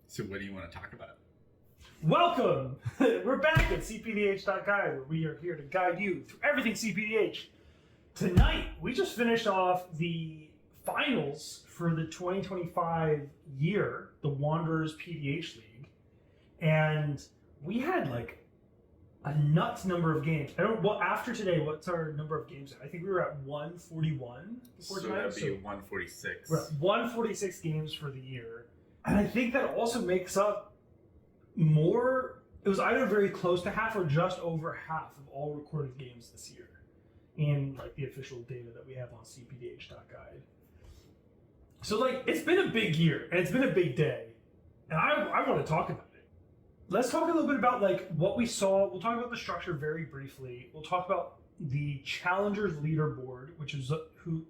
So what do you want to talk about? Welcome! We're back at CPDH.guide, where we are here to guide you through everything CPDH. Tonight, we just finished off the finals for the 2025 year, the Wanderers PDH League, and we had like a nuts number of games. After today, what's our number of games? I think we were at 141 before So tonight. that'd be 146. We're at 146 games for the year. And I think that also makes up more, it was either very close to half or just over half of all recorded games this year in like the official data that we have on CPDH.guide. So like, it's been a big year and it's been a big day. And I want to talk about it. Let's talk a little bit about like what we saw. We'll talk about the structure very briefly. We'll talk about the Challengers leaderboard, which is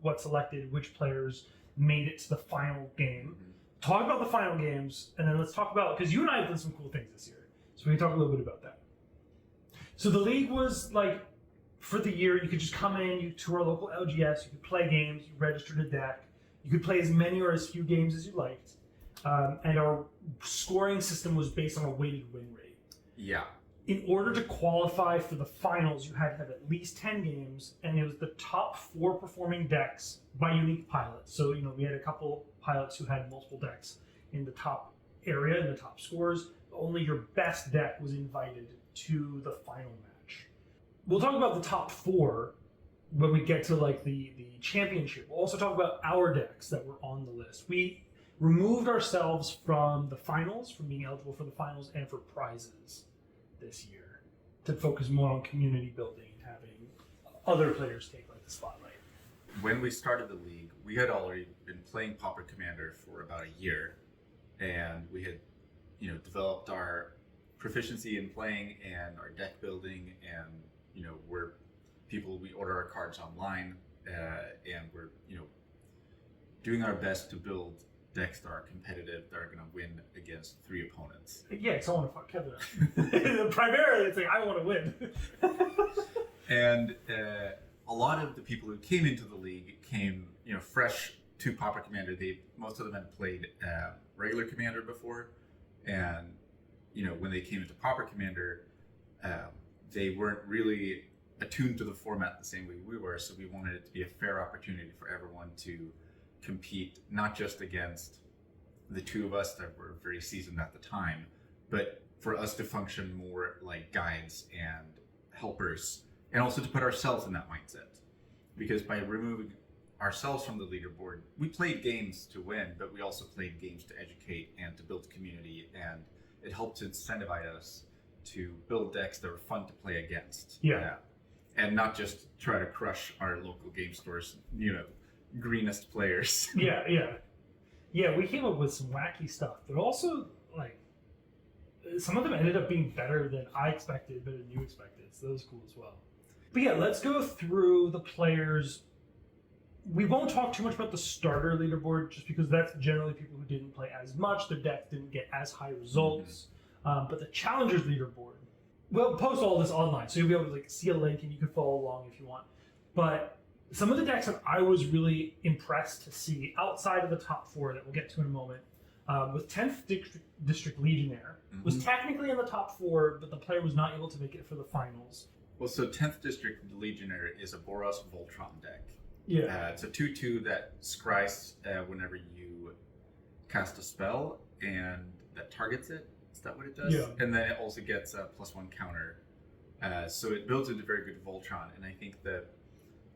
what selected which players made it to the final game. Talk about the final games, and then let's talk about, because you and I have done some cool things this year, so we can talk a little bit about that. So the league was like, for the year, you could just come in, to our local LGS, you could play games, you registered a deck, you could play as many or as few games as you liked, and our scoring system was based on a weighted win rate. Yeah. In order to qualify for the finals, you had to have at least 10 games, and it was the top 4 performing decks by unique pilots. So, we had a couple pilots who had multiple decks in the top area, in the top scores. Only your best deck was invited to the final match. We'll talk about the top 4 when we get to like the championship. We'll also talk about our decks that were on the list. We removed ourselves from the finals, from being eligible for the finals and for prizes this year, to focus more on community building and having other players take like the spotlight. When we started the league, we had already been playing Pauper Commander for about a year, and we had, developed our proficiency in playing and our deck building, and we order our cards online, and we're doing our best to build decks that are competitive, that are going to win against 3 opponents. Yeah, because I want to fuck Kevin up. Primarily, it's like I want to win. And a lot of the people who came into the league came, fresh to Pauper Commander. Most of them had played regular Commander before, and when they came into Pauper Commander, they weren't really attuned to the format the same way we were. So we wanted it to be a fair opportunity for everyone to compete, not just against the 2 of us that were very seasoned at the time, but for us to function more like guides and helpers, and also to put ourselves in that mindset. Because by removing ourselves from the leaderboard, we played games to win, but we also played games to educate and to build community, and it helped to incentivize us to build decks that were fun to play against. Yeah. And not just try to crush our local game stores, greenest players. Yeah, we came up with some wacky stuff, but also like some of them ended up being better than I expected, better than you expected, so that was cool as well. But yeah, let's go through the players. We won't talk too much about the starter leaderboard, just because that's generally people who didn't play as much, their decks didn't get as high results. But the Challengers leaderboard, we'll post all this online, so you'll be able to see a link and you can follow along if you want. But some of the decks that I was really impressed to see outside of the top 4 that we'll get to in a moment, with 10th District Legionnaire, was technically in the top 4, but the player was not able to make it for the finals. Well, so 10th District Legionnaire is a Boros Voltron deck. Yeah. It's a 2/2 that scries whenever you cast a spell and that targets it. Is that what it does? Yeah. And then it also gets a +1 counter. So it builds into very good Voltron. And I think that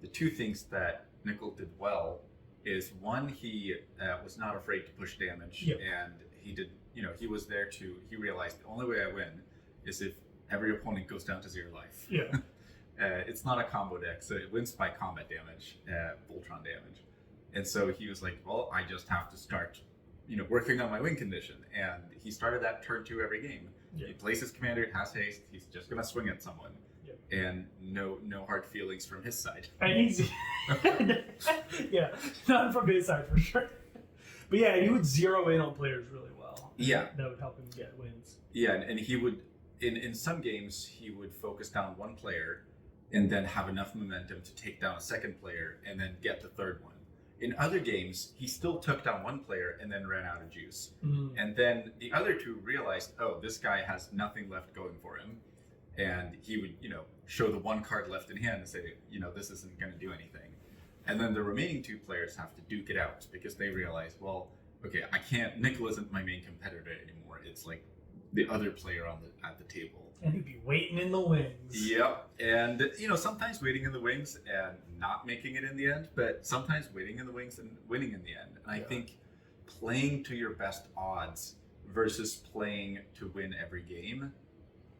the 2 things that Nickel did well is, one, he was not afraid to push damage. Yep. And he did, he realized the only way I win is if every opponent goes down to 0 life. Yeah. It's not a combo deck, so it wins by combat damage, Voltron damage. And so he was like, well, I just have to start, working on my win condition. And he started that turn 2 every game. Yeah. He plays his commander, has haste, he's just going to swing at someone. Yeah. And no hard feelings from his side. And he's, yeah, not from his side for sure. But yeah, he would zero in on players really well. Yeah. That would help him get wins. Yeah, and he would, in some games, he would focus down 1 player and then have enough momentum to take down a 2nd player and then get the 3rd one. In other games, he still took down one player and then ran out of juice. Mm. And then the other two realized, oh, this guy has nothing left going for him. And he would, show the one card left in hand and say, this isn't going to do anything. And then the remaining two players have to duke it out because they realize, well, okay, Nickel isn't my main competitor anymore. It's like the other player at the table. And he'd be waiting in the wings. Yep. And, sometimes waiting in the wings and not making it in the end, but sometimes waiting in the wings and winning in the end. And I think playing to your best odds versus playing to win every game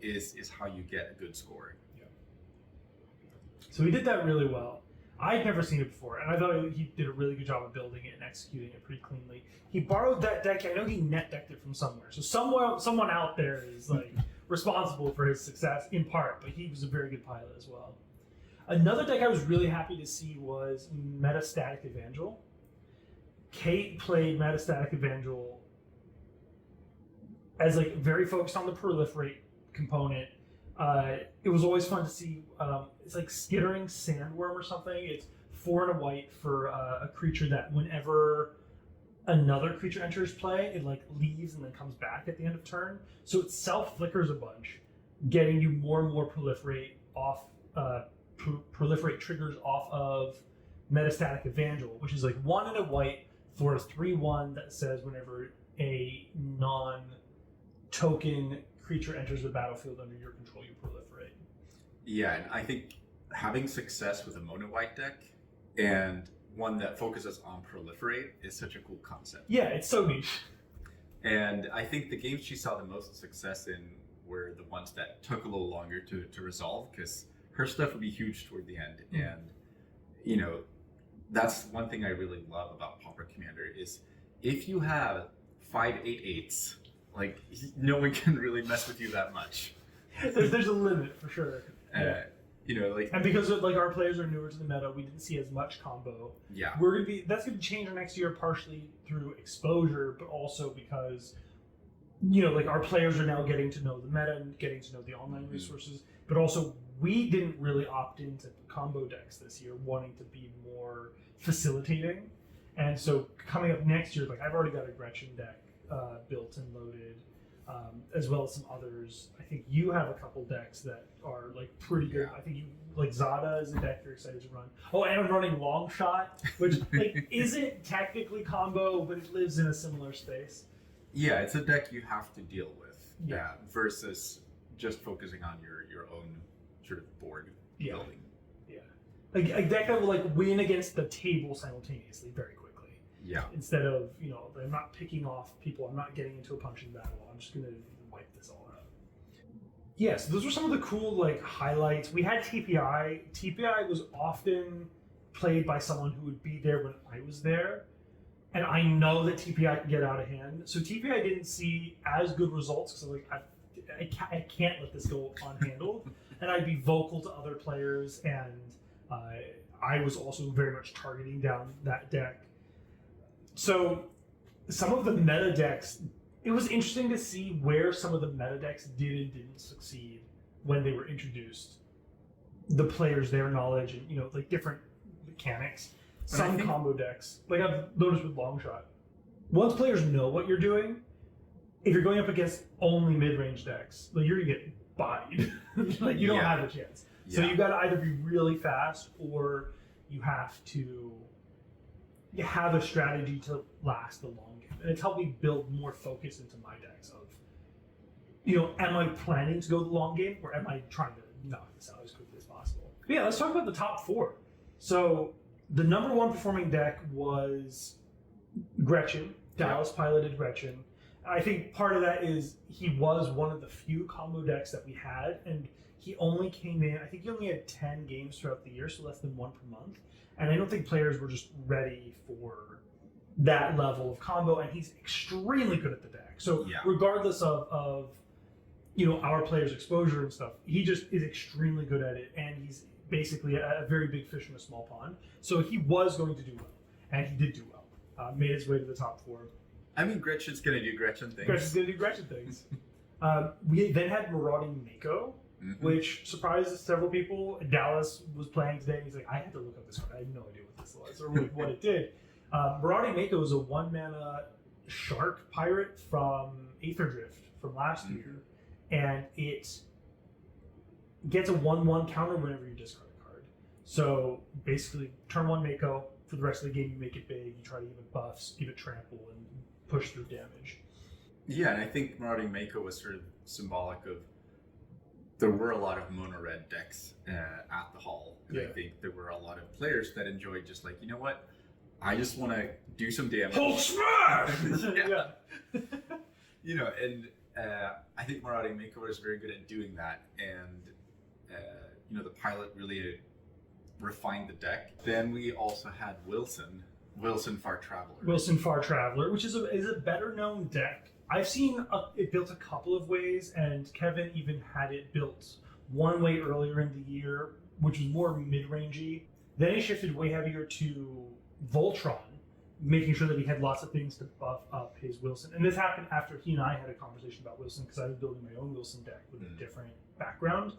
is how you get a good score. Yeah. So he did that really well. I'd never seen it before, and I thought he did a really good job of building it and executing it pretty cleanly. He borrowed that deck. I know he net decked it from somewhere. So someone out there is like responsible for his success in part, but he was a very good pilot as well. Another deck I was really happy to see was Metastatic Evangel. Kate played Metastatic Evangel as like very focused on the proliferate component. It was always fun to see. It's like Skittering Sandworm or something. It's 4 and a white for a creature that whenever another creature enters play, it like leaves and then comes back at the end of turn. So it self flickers a bunch, getting you more and more proliferate off. Proliferate triggers off of Metastatic Evangel, which is like 1 and a white for a 3/1 that says whenever a non-token creature enters the battlefield under your control, you proliferate. Yeah, and I think having success with a mono white deck and one that focuses on proliferate is such a cool concept. Yeah, it's so niche. And I think the games she saw the most success in were the ones that took a little longer to resolve, because her stuff would be huge toward the end. And that's one thing I really love about Pauper Commander is if you have 5/8/8s, like no one can really mess with you that much. There's a limit for sure. And because like our players are newer to the meta, we didn't see as much combo. Yeah, that's gonna change next year, partially through exposure, but also because like our players are now getting to know the meta and getting to know the online resources, but also we didn't really opt into combo decks this year, wanting to be more facilitating. And so coming up next year, like I've already got a Gretchen deck built and loaded, as well as some others. I think you have a couple decks that are like pretty good. I think you like Zada is a deck you're excited to run. Oh, and I'm running Long Shot, which like isn't technically combo, but it lives in a similar space. Yeah, it's a deck you have to deal with versus just focusing on your own sort of board building. Yeah, like a deck that will like win against the table simultaneously very quickly. Yeah. Instead of I'm not picking off people, I'm not getting into a punching battle. I'm just gonna wipe this all out. Yes, those were some of the cool like highlights. We had TPI. TPI was often played by someone who would be there when I was there. And I know that TPI can get out of hand. So TPI didn't see as good results because like I can't let this go unhandled. And I'd be vocal to other players, and I was also very much targeting down that deck. So some of the meta decks, it was interesting to see where some of the meta decks did and didn't succeed when they were introduced. The players, their knowledge, and like different mechanics. Some combo decks, like I've noticed with Long Shot, once players know what you're doing, if you're going up against only mid-range decks, like you're gonna get bodied. Like you don't have a chance. So you gotta either be really fast or you have to have a strategy to last the long game. And it's helped me build more focus into my decks of, am I planning to go the long game or am I trying to knock this out as quickly as possible? But yeah, let's talk about the top 4. So the number 1 performing deck was Gretchen. Dallas piloted Gretchen. I think part of that is he was one of the few combo decks that we had, and he only came in, I think he only had 10 games throughout the year, so less than 1 per month. And I don't think players were just ready for that level of combo, and he's extremely good at the deck. So regardless of our players' exposure and stuff, he just is extremely good at it, and he's basically a very big fish in a small pond. So he was going to do well, and he did do well. Made his way to the top 4. I mean, Gretchen's going to do Gretchen things. Gretchen's going to do Gretchen things. We then had Marauding Mako, which surprised several people. Dallas was playing today, and he's like, I had to look up this card. I had no idea what this was or what it did. Marauding Mako is a 1-mana shark pirate from Aetherdrift from last year, and it gets a 1/1 counter whenever you discard a card. So basically, turn 1 Mako, for the rest of the game you make it big, you try to give it buffs, give it trample, and push through damage. Yeah, and I think Marauding Mako was sort of symbolic of there were a lot of mono red decks at the hall. And I think there were a lot of players that enjoyed just like, you know what? I just want to do some damage. Hulk smash! You know, and I think Marauding Mako was very good at doing that. And, you know, the pilot really refined the deck. Then we also had Wilson Far Traveler. Wilson Far Traveler, which is a better known deck. I've seen it built a couple of ways, and Kevin even had it built one way earlier in the year, which was more mid-rangey. Then he shifted way heavier to Voltron, making sure that he had lots of things to buff up his Wilson. And this happened after he and I had a conversation about Wilson, because I was building my own Wilson deck with a different background.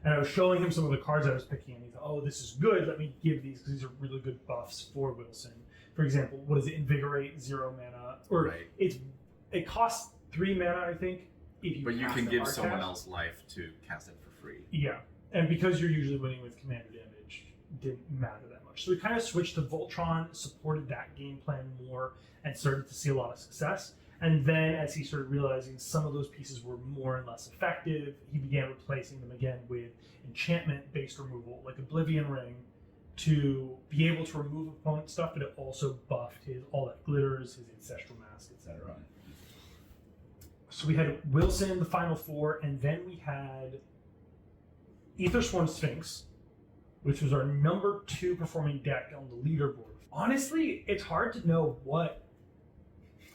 And I was showing him some of the cards I was picking, and he thought, oh, this is good, let me give these, because these are really good buffs for Wilson. For example, what is it? Invigorate, 0 mana. Or it costs 3 mana, I think, if you But you can give someone else life to cast it for free. Yeah, and because you're usually winning with commander damage, didn't matter that much. So we kind of switched to Voltron, supported that game plan more, and started to see a lot of success. And then as he started realizing some of those pieces were more and less effective, he began replacing them again with enchantment-based removal, like Oblivion Ring, to be able to remove opponent stuff, but it also buffed his all that glitters, his Ancestral Mask, etc. So we had Wilson, the Final Four, and then we had Aethersworn Sphinx, which was our number 2 performing deck on the leaderboard. Honestly, it's hard to know what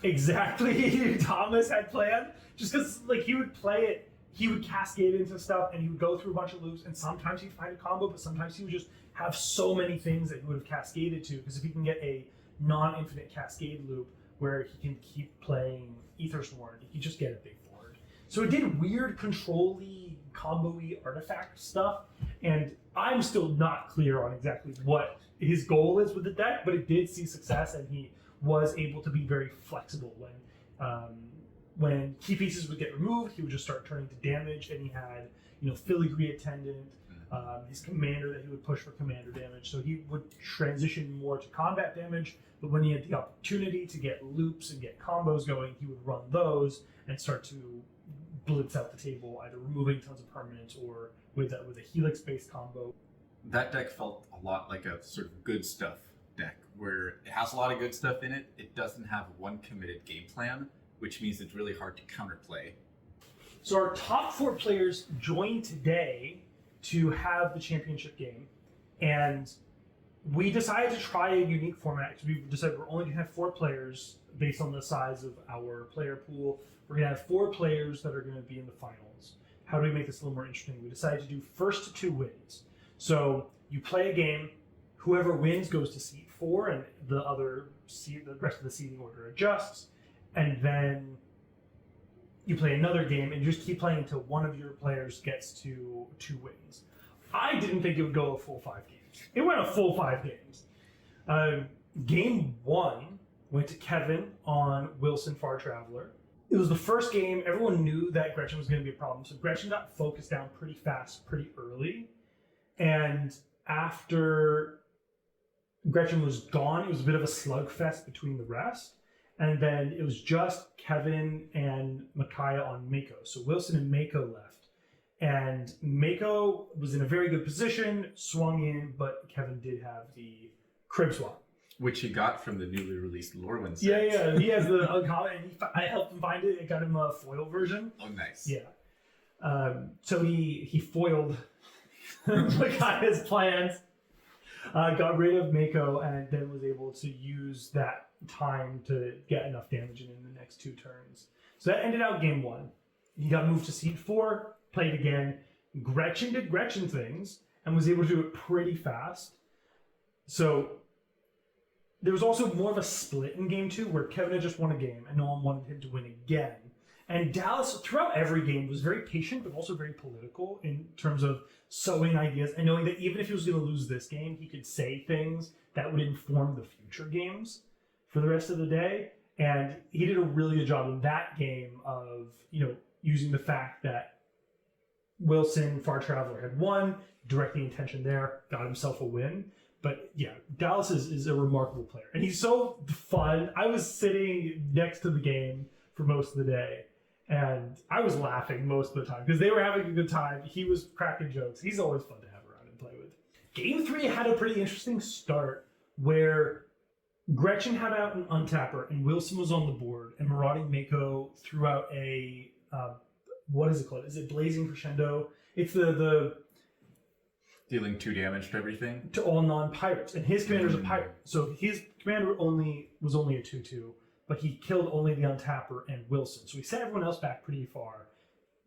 exactly Thomas had planned, just because like he would play it, he would cascade into stuff, and he would go through a bunch of loops, and sometimes he'd find a combo, but sometimes he would just have so many things that he would have cascaded to, because if he can get a non-infinite cascade loop where he can keep playing Aethersworn, he could just get a big board. So it did weird control-y, combo-y artifact stuff, and I'm still not clear on exactly what his goal is with the deck, but it did see success, and he was able to be very flexible. When key pieces would get removed, he would just start turning to damage, and he had, you know, Filigree Attendant, his commander that he would push for commander damage. So he would transition more to combat damage, but when he had the opportunity to get loops and get combos going, he would run those and start to blitz out the table, either removing tons of permanents or with a Helix-based combo. That deck felt a lot like a sort of good stuff deck, where it has a lot of good stuff in it. It doesn't have one committed game plan, which means it's really hard to counterplay. So our top 4 players joined today to have the championship game, and we decided to try a unique format because we decided we're only going to have 4 players based on the size of our player pool. We're going to have 4 players that are going to be in the finals. How do we make this a little more interesting? We decided to do first to 2 wins. So you play a game, whoever wins goes to seat 4, and the rest of the seating order adjusts, and then you play another game, and you just keep playing until one of your players gets to 2 wins. I didn't think it would go a full 5 games. It went a full 5 games. Game 1 went to Kevin on Wilson Far Traveler. It was the first game. Everyone knew that Gretchen was going to be a problem, so Gretchen got focused down pretty fast, pretty early. And after Gretchen was gone, it was a bit of a slugfest between the rest. And then it was just Kevin and Micaiah on Mako. So Wilson and Mako left. And Mako was in a very good position, swung in, but Kevin did have the crib swap. Which he got from the newly released Lorwyn set. Yeah. He has the uncommon, and I helped him find it. I got him a foil version. Oh, nice. Yeah. So he foiled Micaiah's plans, got rid of Mako, and then was able to use that time to get enough damage in the next 2 turns. So that ended out game 1. He got moved to seed 4, played again. Gretchen did Gretchen things and was able to do it pretty fast. So there was also more of a split in game 2 where Kevin had just won a game and no one wanted him to win again. And Dallas, throughout every game, was very patient but also very political in terms of sowing ideas and knowing that even if he was going to lose this game, he could say things that would inform the future games. for the rest of the day. And he did a really good job in that game of, using the fact that Wilson, Far Traveler, had won, directing attention there, got himself a win. But yeah, Dallas is a remarkable player. And he's so fun. I was sitting next to the game for most of the day, and I was laughing most of the time because they were having a good time. He was cracking jokes. He's always fun to have around and play with. Game 3 had a pretty interesting start where Gretchen had out an untapper and Wilson was on the board, and Marauding Mako threw out a what is it called? Is it Blazing Crescendo? It's the dealing 2 damage to everything to all non-pirates, and his commander's a pirate, so his commander was only a 2/2, but he killed only the untapper and Wilson, so he set everyone else back pretty far.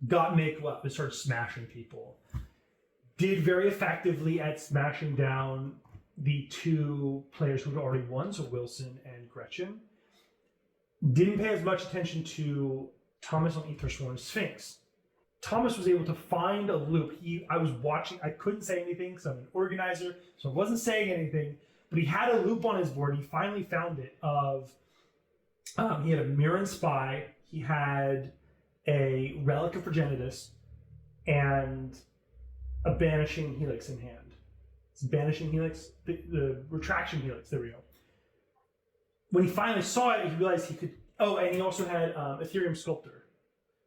Got Mako up and started smashing people. Did very effectively at smashing down the 2 players who had already won, so Wilson and Gretchen. Didn't pay as much attention to Thomas on Aethersworn Sphinx. Thomas was able to find a loop. I was watching, I couldn't say anything because I'm an organizer, so I wasn't saying anything, but he had a loop on his board. He finally found it he had a Mirren Spy, he had a Relic of Progenitus, and a Banishing Helix in hand. It's Banishing Helix, the Retraction Helix, there we go. When he finally saw it, he realized he could, and he also had Ethereum Sculptor.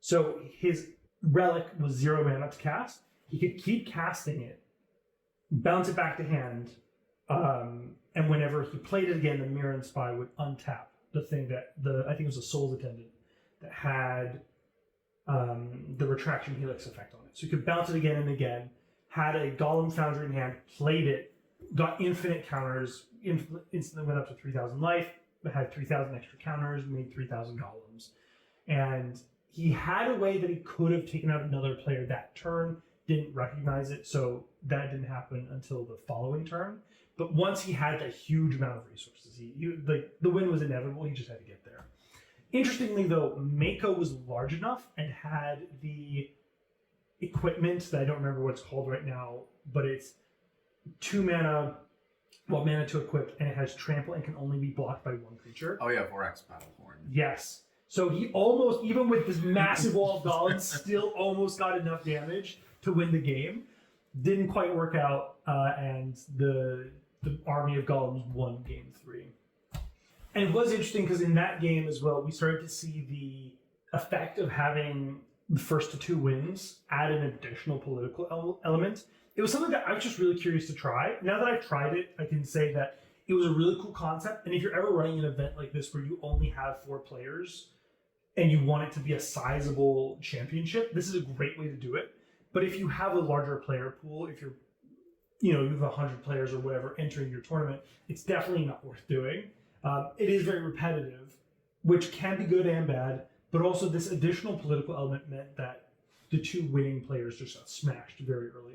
So his Relic was 0 mana to cast. He could keep casting it, bounce it back to hand, and whenever he played it again, the Mirren Spy would untap the thing that, I think it was a Soul's Attendant, that had the Retraction Helix effect on it. So he could bounce it again and again, had a Golem Foundry in hand, played it, got infinite counters, instantly went up to 3,000 life, had 3,000 extra counters, made 3,000 golems. And he had a way that he could have taken out another player that turn, didn't recognize it, so that didn't happen until the following turn. But once he had a huge amount of resources, the win was inevitable, he just had to get there. Interestingly though, Mako was large enough and had the equipment that I don't remember what it's called right now, but it's 2 mana, mana to equip, and it has trample and can only be blocked by 1 creature. Oh yeah, Vorax Battlehorn. Yes. So he almost, even with this massive wall of golems, still almost got enough damage to win the game. Didn't quite work out, and the army of golems won game 3. And it was interesting because in that game as well, we started to see the effect of having the first to 2 wins add an additional political element. It was something that I was just really curious to try. Now that I've tried it, I can say that it was a really cool concept. And if you're ever running an event like this where you only have 4 players and you want it to be a sizable championship, this is a great way to do it. But if you have a larger player pool, if you're, you have 100 players or whatever entering your tournament, it's definitely not worth doing. It is very repetitive, which can be good and bad. But also this additional political element meant that the 2 winning players just got smashed very early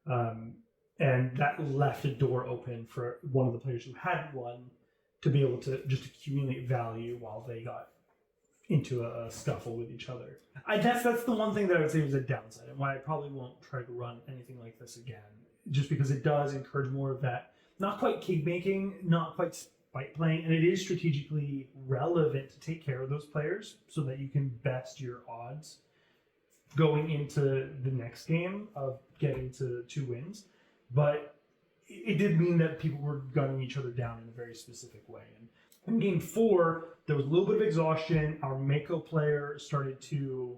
on. And that left a door open for one of the players who hadn't won to be able to just accumulate value while they got into a scuffle with each other. That's the one thing that I would say was a downside, and why I probably won't try to run anything like this again, just because it does encourage more of that, not quite king making, not quite fight playing, and it is strategically relevant to take care of those players so that you can best your odds going into the next game of getting to 2 wins. But it did mean that people were gunning each other down in a very specific way. And in game 4, there was a little bit of exhaustion. Our Mako player started to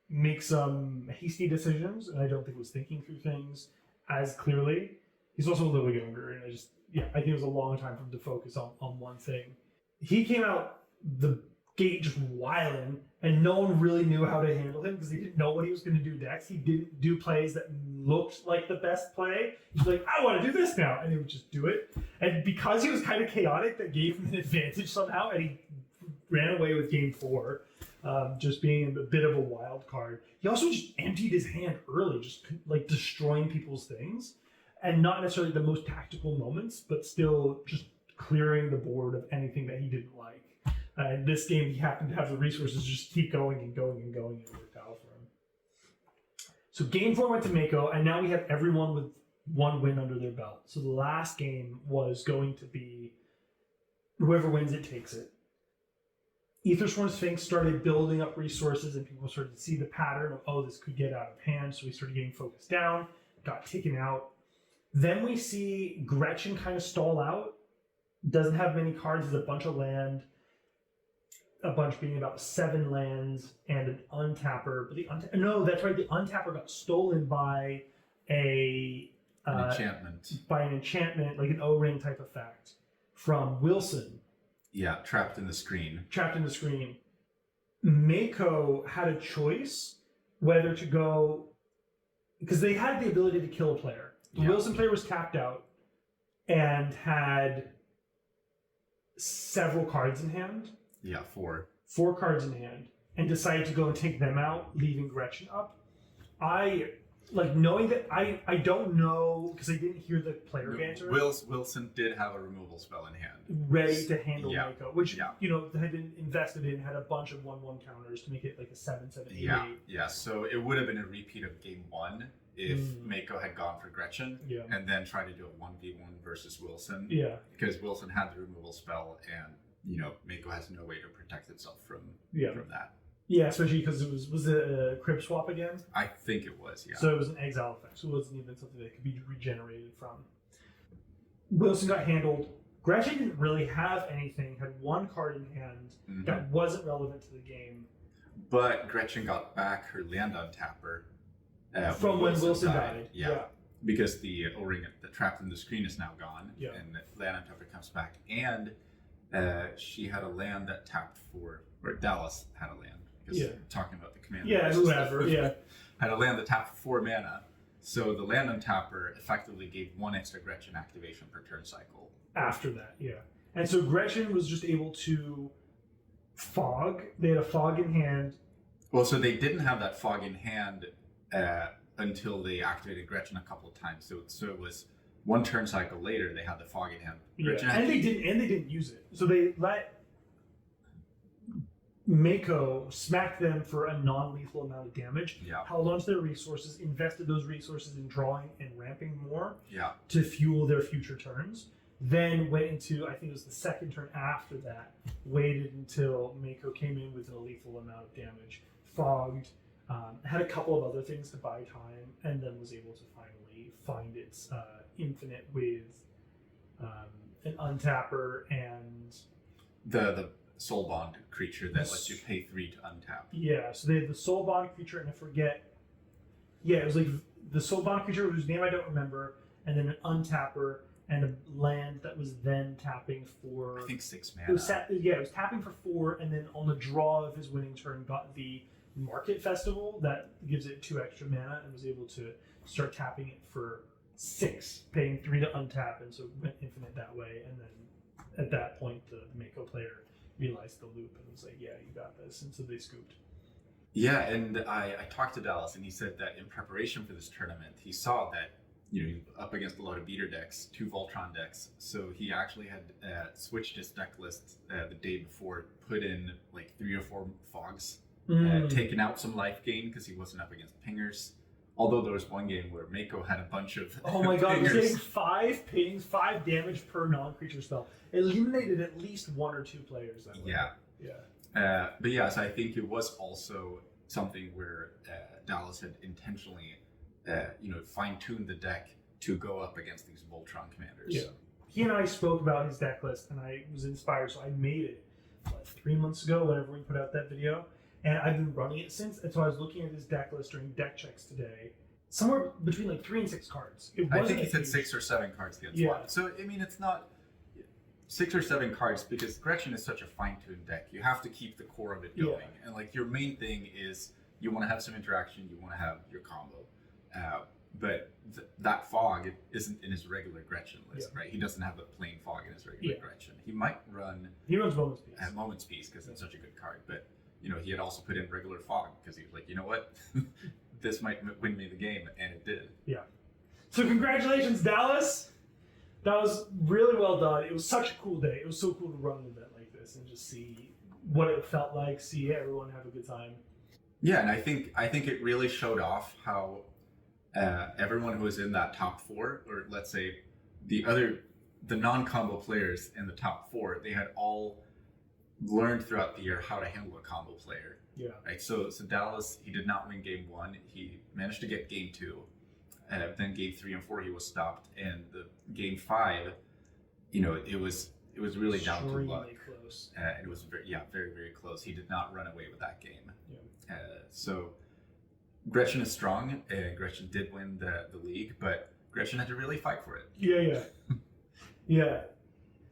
make some hasty decisions, and I don't think was thinking through things as clearly. He's also a little younger, and I think it was a long time for him to focus on one thing. He came out the gate just wilding, and no one really knew how to handle him because he didn't know what he was going to do next. He didn't do plays that looked like the best play. He's like, I want to do this now, and he would just do it. And because he was kind of chaotic, that gave him an advantage somehow, and he ran away with game 4, just being a bit of a wild card. He also just emptied his hand early, just like destroying people's things. And not necessarily the most tactical moments, but still just clearing the board of anything that he didn't like. In this game, he happened to have the resources to just keep going and going and going, and it worked out for him. So game 4 went to Mako, and now we have everyone with 1 win under their belt. So the last game was going to be whoever wins it takes it. Aethersworn Sphinx started building up resources, and people started to see the pattern of, oh, this could get out of hand, so we started getting focused down, got taken out. Then we see Gretchen kind of stall out, doesn't have many cards, there's a bunch of land, a bunch being about 7 lands and an untapper. But no, that's right, the untapper got stolen by an enchantment, like an O-ring type effect from Wilson. Yeah, trapped in the screen. Mako had a choice whether to go, because they had the ability to kill a player. The Wilson player was tapped out and had several cards in hand. Yeah, 4. 4 cards in hand, and decided to go and take them out, leaving Gretchen up. Knowing that I don't know, because I didn't hear the player banter. Wilson did have a removal spell in hand, ready to handle Mako, which had been invested in, had a bunch of 1/1 counters to make it like a 7/7 8/8. Yeah. So it would have been a repeat of game 1 if Mako had gone for Gretchen, and then tried to do a 1v1 versus Wilson. Yeah, because Wilson had the removal spell, and Mako has no way to protect itself from that. Yeah, especially because it was a crib swap again? I think it was, yeah. So it was an exile effect, so it wasn't even something that could be regenerated from. Wilson got handled. Gretchen didn't really have anything, had 1 card in hand that wasn't relevant to the game. But Gretchen got back her land untapper. From when Wilson died. Yeah. Because the O-ring that trapped in the screen is now gone, and the land untapper comes back. And she had a land that tapped for, or Dallas had a land. Talking about the commander. Yeah, whoever. Had a land that tapped for 4 mana. So the land untapper effectively gave 1 extra Gretchen activation per turn cycle. After that, And so Gretchen was just able to fog. They had a fog in hand. Well, so they didn't have that fog in hand until they activated Gretchen a couple of times. So it was 1 turn cycle later they had the fog in hand. And they didn't use it. So they let Mako smacked them for a non-lethal amount of damage, held onto their resources, invested those resources in drawing and ramping more to fuel their future turns. Then went into, I think it was the 2nd turn after that, waited until Mako came in with a lethal amount of damage, fogged, had a couple of other things to buy time, and then was able to finally find its infinite with an untapper and the soul bond creature that lets you pay 3 to untap. Yeah, so they had the soul bond creature, and I forget. Yeah, it was like the soul bond creature whose name I don't remember, and then an untapper and a land that was then tapping for. I think 6 mana. It was tapping for 4, and then on the draw of his winning turn got the Market Festival that gives it 2 extra mana, and was able to start tapping it for 6, paying 3 to untap, and so went infinite that way. And then at that point, the Mako player realized the loop and was like, yeah, you got this, and so they scooped. Yeah, and I talked to Dallas, and he said that in preparation for this tournament, he saw that up against a lot of beater decks, 2 Voltron decks, so he actually had switched his deck list the day before, put in like 3 or 4 fogs, taken out some life gain because he wasn't up against pingers. Although there was one game where Mako had a bunch of oh my god, he's getting 5 pings, 5 damage per non-creature spell. It eliminated at least 1 or 2 players that way. But yeah, so I think it was also something where Dallas had intentionally, fine-tuned the deck to go up against these Voltron commanders. Yeah. He and I spoke about his deck list, and I was inspired, so I made it 3 months ago whenever we put out that video. And I've been running it since, and so I was looking at his deck list during deck checks today. Somewhere between like 3 and 6 cards. I think he said 6 or 7 cards against one. So, I mean, it's not 6 or 7 cards because Gretchen is such a fine-tuned deck. You have to keep the core of it going. And like your main thing is you want to have some interaction, you want to have your combo. But that fog isn't in his regular Gretchen list, right? He doesn't have a plain fog in his regular Gretchen. He might run... He runs Moment's Peace. At Moment's Peace because it's such a good card. But, he had also put in regular fog because he was like, you know what? This might win me the game, and it did. Yeah. So congratulations, Dallas! That was really well done. It was such a cool day. It was so cool to run an event like this and just see what it felt like, see everyone have a good time. Yeah, and I think it really showed off how everyone who was in that top 4, or let's say the other the non-combo players in the top 4, they had all learned throughout the year how to handle a combo player. Yeah. Right. So Dallas, he did not win game 1. He managed to get game 2. Then game 3 and 4 he was stopped, and the game 5, it was really down to luck. Close. And it was very, very close. He did not run away with that game. Yeah. So Gretchen is strong. Gretchen did win the league, but Gretchen had to really fight for it. Yeah. Yeah.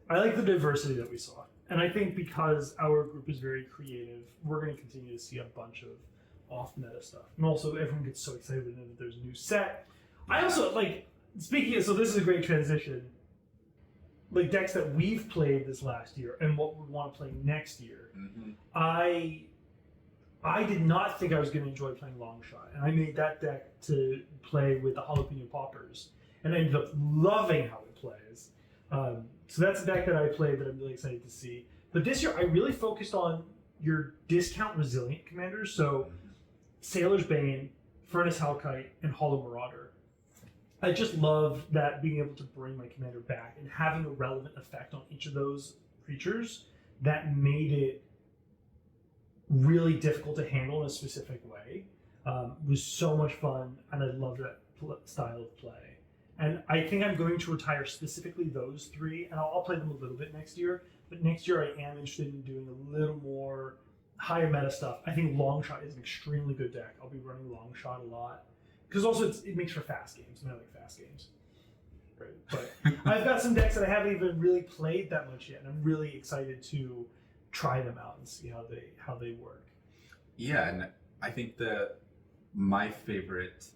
I like the diversity that we saw. And I think because our group is very creative, we're going to continue to see a bunch of off-meta stuff. And also, everyone gets so excited when there's a new set. I also, speaking of, so this is a great transition, decks that we've played this last year and what we want to play next year. Mm-hmm. I did not think I was going to enjoy playing Longshot, and I made that deck to play with the jalapeno poppers, and I ended up loving how it plays. So that's a deck that I played that I'm really excited to see. But this year, I really focused on your discount resilient commanders. So Sailor's Bane, Furnace Hellkite, and Hollow Marauder. I just love that being able to bring my commander back and having a relevant effect on each of those creatures that made it really difficult to handle in a specific way. Was so much fun, and I love that style of play. And I think I'm going to retire specifically those 3, and I'll play them a little bit next year. But next year I am interested in doing a little more higher meta stuff. I think Longshot is an extremely good deck. I'll be running Longshot a lot. Because also it makes for fast games, and I like fast games. Right. But I've got some decks that I haven't even really played that much yet, and I'm really excited to try them out and see how they work. Yeah, and I think that my favorite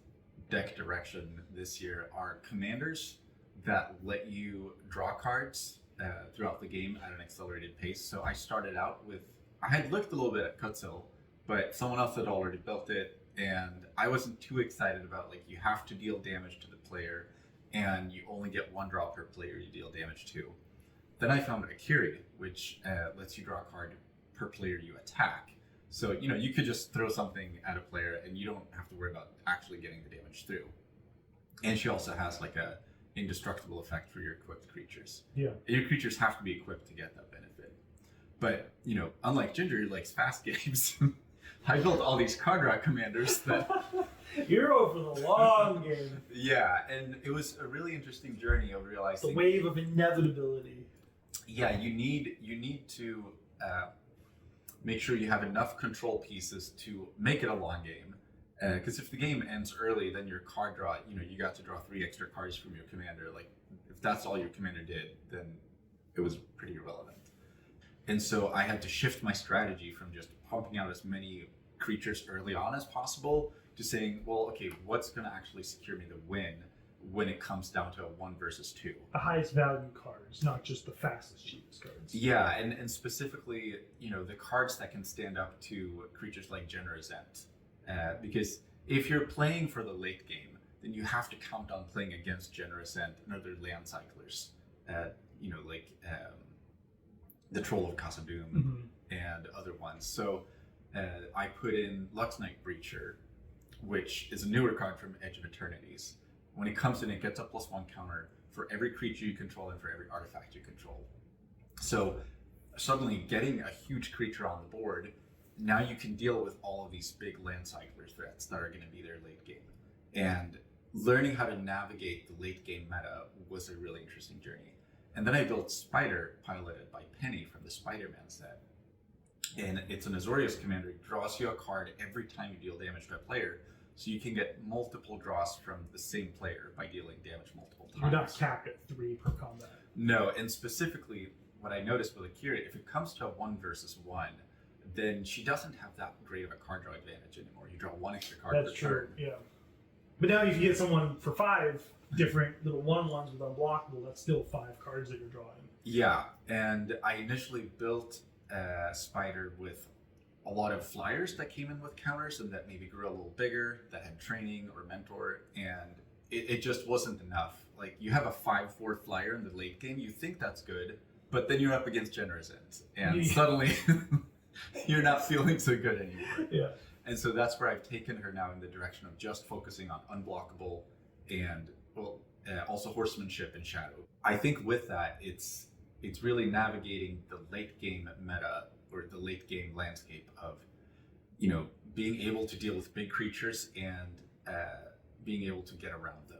deck direction this year are commanders that let you draw cards throughout the game at an accelerated pace. So I started out with, I had looked a little bit at Kutzel, but someone else had already built it, and I wasn't too excited about, you have to deal damage to the player, and you only get 1 draw per player you deal damage to. Then I found Akiri, which lets you draw a card per player you attack. So, you could just throw something at a player and you don't have to worry about actually getting the damage through. And she also has a indestructible effect for your equipped creatures. Yeah. Your creatures have to be equipped to get that benefit. But, unlike Ginger, who likes fast games, I built all these card draw commanders that... Hero for the long game. Yeah, and it was a really interesting journey of realizing... The wave of inevitability. Yeah, you need to... make sure you have enough control pieces to make it a long game. Because if the game ends early, then your card draw, you got to draw 3 extra cards from your commander. If that's all your commander did, then it was pretty irrelevant. And so I had to shift my strategy from just pumping out as many creatures early on as possible to saying, well, okay, what's going to actually secure me the win when it comes down to a 1 versus 2? The highest value cards, not just the fastest, cheapest cards. Yeah, and specifically, the cards that can stand up to creatures like Generous Ent. Because if you're playing for the late game, then you have to count on playing against Generous Ent and other land cyclers. The Troll of Khazad-dûm and other ones. So I put in Luxnight Breacher, which is a newer card from Edge of Eternities. When it comes in, it gets a +1 counter for every creature you control and for every artifact you control. So suddenly getting a huge creature on the board, now you can deal with all of these big land cycler threats that are going to be there late game. And learning how to navigate the late game meta was a really interesting journey. And then I built Spider, piloted by Penny from the Spider-Man set. And it's an Azorius commander. It draws you a card every time you deal damage to a player. So you can get multiple draws from the same player by dealing damage multiple times. You're not capped at 3 per combat. No, and specifically, what I noticed with Akira, if it comes to a 1 versus 1, then she doesn't have that great of a card draw advantage anymore. You draw 1 extra card per turn. Yeah. But now if you get someone for 5 different little 1/1s with unblockable, that's still 5 cards that you're drawing. Yeah, and I initially built Spider with a lot of flyers that came in with counters and that maybe grew a little bigger, that had training or mentor, and it just wasn't enough. You have a 5/4 flyer in the late game, you think that's good, but then you're up against Generous Ent, and suddenly you're not feeling so good anymore. Yeah. And so that's where I've taken her now in the direction of just focusing on unblockable and also horsemanship and shadow. I think with that, it's really navigating the late game meta or the late game landscape of, being able to deal with big creatures and being able to get around them.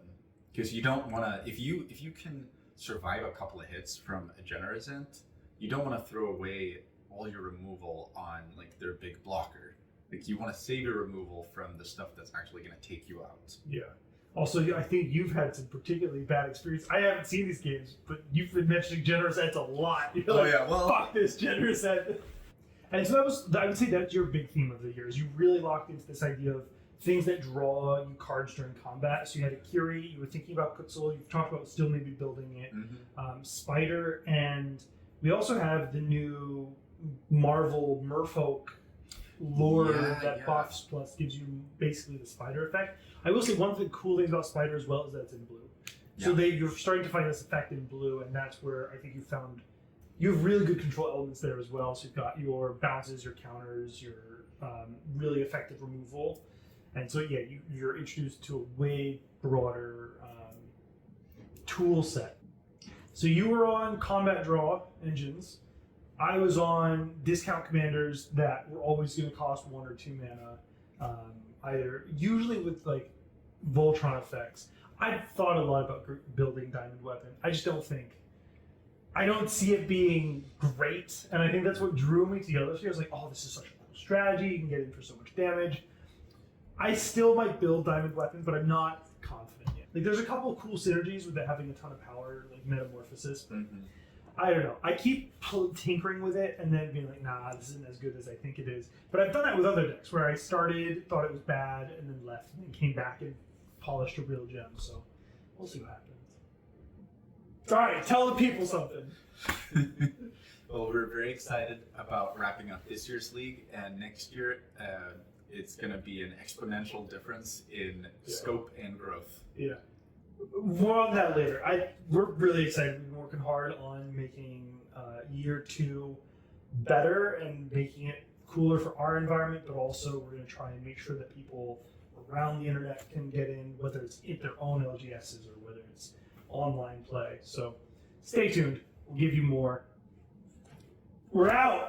Because you don't want to, if you can survive a couple of hits from a Generazent, you don't want to throw away all your removal on like their big blocker. Like you want to save your removal from the stuff that's actually going to take you out. Yeah. Also, I think you've had some particularly bad experience. I haven't seen these games, but you've been mentioning Generazents a lot. You're like, yeah, well, fuck this Generazent. And so I would say that's your big theme of the year, is you really locked into this idea of things that draw you cards during combat. So you had Akiri, you were thinking about Kutzil, you've talked about still maybe building it, Spider, and we also have the new Marvel Merfolk lore that buffs plus gives you basically the Spider effect. I will say one of the cool things about Spider as well is that it's in blue. So you're starting to find this effect in blue, and that's where I think you have really good control elements there as well. So you've got your bounces, your counters, your really effective removal. And so, you're introduced to a way broader tool set. So you were on combat draw engines. I was on discount commanders that were always going to cost 1 or 2 mana, usually with like Voltron effects. I've thought a lot about building Diamond Weapon. I don't see it being great, and I think that's what drew me to the other. I was like, oh, this is such a cool strategy. You can get in for so much damage. I still might build Diamond Weapon, but I'm not confident yet. Like, there's a couple of cool synergies with it having a ton of power, like Metamorphosis. But I don't know. I keep tinkering with it and then being like, nah, this isn't as good as I think it is. But I've done that with other decks where I started, thought it was bad, and then left, and then came back and polished a real gem. So we'll see what happens. All right, tell the people something. Well, we're very excited about wrapping up this year's league, and next year it's going to be an exponential difference in scope and growth. Yeah. More on that later. We're really excited. We've been working hard on making year 2 better and making it cooler for our environment, but also we're going to try and make sure that people around the internet can get in, whether it's in their own LGSs or whether it's online play. So stay tuned. We'll give you more. We're out.